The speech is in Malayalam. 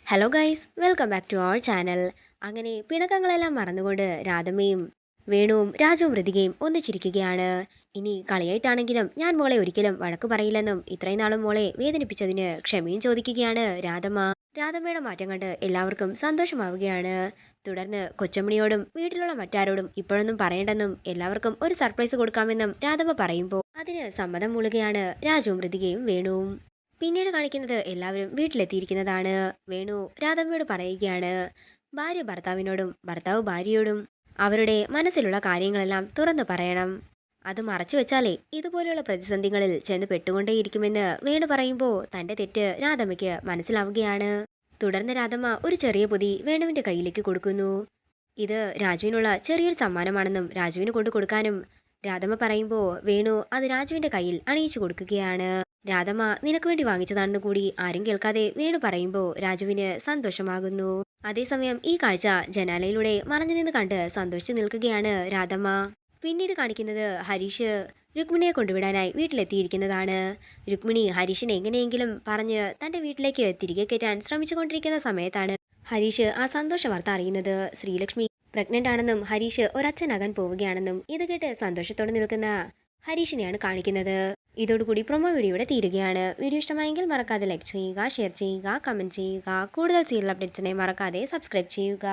Hello guys, welcome back to our channel. അങ്ങനെ പിണക്കങ്ങളെല്ലാം മറന്നുകൊണ്ട് രാധമ്മയും വേണുവും രാജവും ഋതികയും ഒന്നിച്ചിരിക്കുകയാണ്. ഇനി കളിയായിട്ടാണെങ്കിലും ഞാൻ മോളെ ഒരിക്കലും വഴക്കു പറയില്ലെന്നും ഇത്രയും നാളും മോളെ വേദനിപ്പിച്ചതിന് ക്ഷമയും ചോദിക്കുകയാണ് രാധമ്മ. രാധമ്മയുടെ മാറ്റം കണ്ട് എല്ലാവർക്കും സന്തോഷമാവുകയാണ്. തുടർന്ന് കൊച്ചമ്മണിയോടും വീട്ടിലുള്ള മറ്റാരോടും ഇപ്പോഴൊന്നും പറയേണ്ടെന്നും എല്ലാവർക്കും ഒരു സർപ്രൈസ് കൊടുക്കാമെന്നും രാധമ്മ പറയുമ്പോൾ അതിന് സമ്മതം മൂളുകയാണ് രാജവും ഋതികയും വേണുവും. പിന്നീട് കാണിക്കുന്നത് എല്ലാവരും വീട്ടിലെത്തിയിരിക്കുന്നതാണ്. വേണു രാധമ്മയോട് പറയുകയാണ്, ഭാര്യ ഭർത്താവിനോടും ഭർത്താവ് ഭാര്യയോടും അവരുടെ മനസ്സിലുള്ള കാര്യങ്ങളെല്ലാം തുറന്നു പറയണം. അത് മറച്ചു വെച്ചാലേ ഇതുപോലെയുള്ള പ്രതിസന്ധികളിൽ ചെന്ന് പെട്ടുകൊണ്ടേയിരിക്കുമെന്ന് വേണു പറയുമ്പോൾ തന്റെ തെറ്റ് രാധമ്മയ്ക്ക് മനസ്സിലാവുകയാണ്. തുടർന്ന് രാധമ്മ ഒരു ചെറിയ പൊതി വേണുവിന്റെ കയ്യിലേക്ക് കൊടുക്കുന്നു. ഇത് രാജുവിനുള്ള ചെറിയൊരു സമ്മാനമാണെന്നും രാജുവിന് കൊണ്ടു കൊടുക്കാനും രാധമ്മ പറയുമ്പോൾ വേണു അത് രാജുവിന്റെ കയ്യിൽ അണിയിച്ചു കൊടുക്കുകയാണ്. രാധമ്മ നിനക്ക് വേണ്ടി വാങ്ങിച്ചതാണെന്ന് കൂടി ആരും കേൾക്കാതെ വേണു പറയുമ്പോൾ രാജുവിന് സന്തോഷമാകുന്നു. അതേസമയം ഈ കാഴ്ച ജനാലയിലൂടെ മറഞ്ഞു നിന്ന് കണ്ട് സന്തോഷിച്ചു നിൽക്കുകയാണ് രാധമ്മ. പിന്നീട് കാണിക്കുന്നത് ഹരീഷ് രുക്മിണിയെ കൊണ്ടുവിടാനായി വീട്ടിലെത്തിയിരിക്കുന്നതാണ്. രുക്മിണി ഹരീഷിനെ എങ്ങനെയെങ്കിലും പറഞ്ഞ് തന്റെ വീട്ടിലേക്ക് തിരികെ കയറ്റാൻ ശ്രമിച്ചുകൊണ്ടിരിക്കുന്ന സമയത്താണ് ഹരീഷ് ആ സന്തോഷ വാർത്ത അറിയുന്നത്. ശ്രീലക്ഷ്മി പ്രഗ്നന്റ് ആണെന്നും ഹരീഷ് ഒരച്ഛനാകാൻ പോവുകയാണെന്നും ഇത് കേട്ട് സന്തോഷത്തോടെ നിൽക്കുന്ന ഹരീഷിനെയാണ് കാണിക്കുന്നത്. ഇതോടുകൂടി പ്രൊമോ വീഡിയോയുടെ തീരുകയാണ്. വീഡിയോ ഇഷ്ടമായെങ്കിൽ മറക്കാതെ ലൈക്ക് ചെയ്യുക, ഷെയർ ചെയ്യുക, കമന്റ് ചെയ്യുക. കൂടുതൽ സീരിയൽ അപ്ഡേറ്റ്സിനെ മറക്കാതെ സബ്സ്ക്രൈബ് ചെയ്യുക.